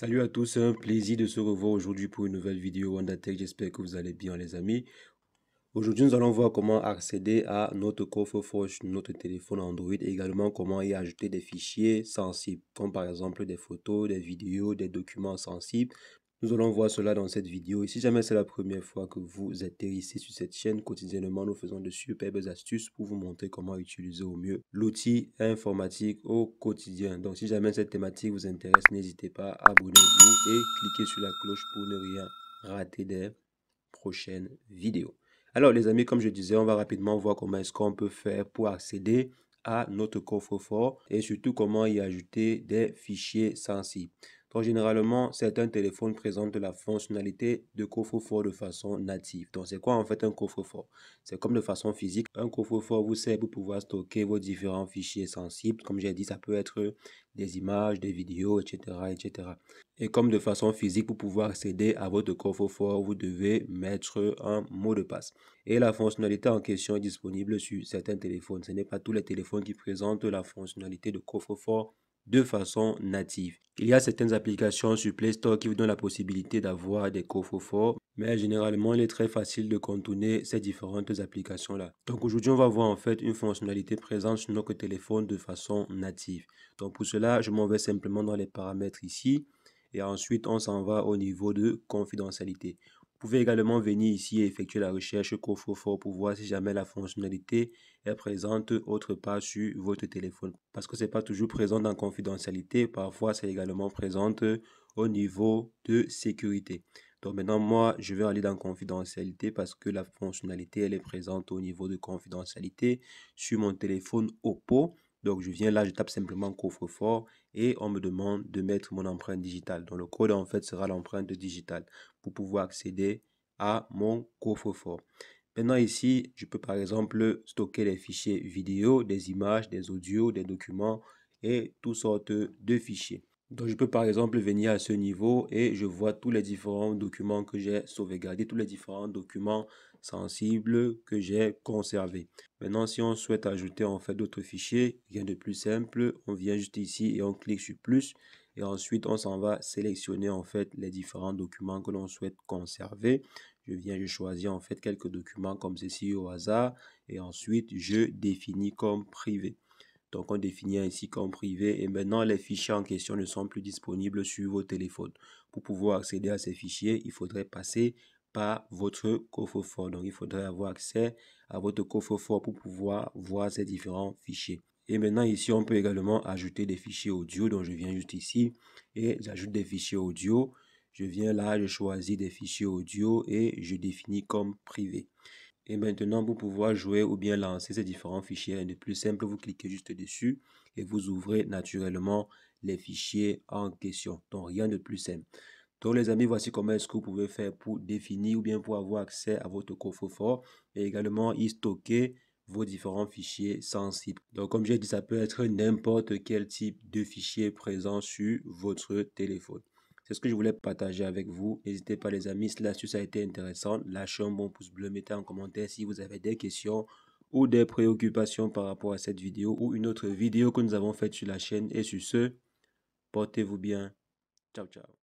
Salut à tous, c'est un plaisir de se revoir aujourd'hui pour une nouvelle vidéo WonderTech. J'espère que vous allez bien les amis. Aujourd'hui, nous allons voir comment accéder à notre coffre-fort sur notre téléphone Android et également comment y ajouter des fichiers sensibles, comme par exemple des photos, des vidéos, des documents sensibles. Nous allons voir cela dans cette vidéo. Et si jamais c'est la première fois que vous atterrissez sur cette chaîne, quotidiennement, nous faisons de superbes astuces pour vous montrer comment utiliser au mieux l'outil informatique au quotidien. Donc, si jamais cette thématique vous intéresse, n'hésitez pas, abonnez-vous et cliquez sur la cloche pour ne rien rater des prochaines vidéos. Alors les amis, comme je disais, on va rapidement voir comment est-ce qu'on peut faire pour accéder à notre coffre-fort et surtout comment y ajouter des fichiers sensibles. Donc généralement, certains téléphones présentent la fonctionnalité de coffre-fort de façon native. Donc c'est quoi en fait un coffre-fort? C'est comme de façon physique. Un coffre-fort vous sert pour pouvoir stocker vos différents fichiers sensibles. Comme j'ai dit, ça peut être des images, des vidéos, etc., etc. Et comme de façon physique, pour pouvoir accéder à votre coffre-fort, vous devez mettre un mot de passe. Et la fonctionnalité en question est disponible sur certains téléphones. Ce n'est pas tous les téléphones qui présentent la fonctionnalité de coffre-fort de façon native. Il y a certaines applications sur Play Store qui vous donnent la possibilité d'avoir des coffres-forts, mais généralement, il est très facile de contourner ces différentes applications-là. Donc aujourd'hui, on va voir en fait une fonctionnalité présente sur notre téléphone de façon native. Donc pour cela, je m'en vais simplement dans les paramètres ici. Et ensuite, on s'en va au niveau de confidentialité. Vous pouvez également venir ici et effectuer la recherche coffre-fort pour voir si jamais la fonctionnalité est présente autre part sur votre téléphone. Parce que ce n'est pas toujours présent dans confidentialité, parfois c'est également présent au niveau de sécurité. Donc maintenant, moi, je vais aller dans confidentialité parce que la fonctionnalité, elle est présente au niveau de confidentialité sur mon téléphone Oppo. Donc, je viens là, je tape simplement coffre-fort et on me demande de mettre mon empreinte digitale. Donc, le code, en fait, sera l'empreinte digitale pour pouvoir accéder à mon coffre-fort. Maintenant, ici, je peux par exemple stocker les fichiers vidéo, des images, des audios, des documents et toutes sortes de fichiers. Donc, je peux par exemple venir à ce niveau et je vois tous les différents documents que j'ai sauvegardés, tous les différents documents sensibles que j'ai conservés. Maintenant, si on souhaite ajouter en fait d'autres fichiers, rien de plus simple, on vient juste ici et on clique sur plus et ensuite on s'en va sélectionner en fait les différents documents que l'on souhaite conserver. Je choisis en fait quelques documents comme ceci au hasard et ensuite je définis comme privé. Donc, on définit ici comme privé et maintenant, les fichiers en question ne sont plus disponibles sur vos téléphones. Pour pouvoir accéder à ces fichiers, il faudrait passer par votre coffre-fort. Donc, il faudrait avoir accès à votre coffre-fort pour pouvoir voir ces différents fichiers. Et maintenant, ici, on peut également ajouter des fichiers audio. Donc, je viens juste ici et j'ajoute des fichiers audio. Je viens là, je choisis des fichiers audio et je définis comme privé. Et maintenant, pour pouvoir jouer ou bien lancer ces différents fichiers, de plus simple, vous cliquez juste dessus et vous ouvrez naturellement les fichiers en question. Donc, rien de plus simple. Donc, les amis, voici comment est-ce que vous pouvez faire pour définir ou bien pour avoir accès à votre coffre-fort et également y stocker vos différents fichiers sensibles. Donc, comme j'ai dit, ça peut être n'importe quel type de fichier présent sur votre téléphone. C'est ce que je voulais partager avec vous. N'hésitez pas les amis, si l'astuce a été intéressante, lâchez un bon pouce bleu, mettez en commentaire si vous avez des questions ou des préoccupations par rapport à cette vidéo ou une autre vidéo que nous avons faite sur la chaîne. Et sur ce, portez-vous bien. Ciao, ciao.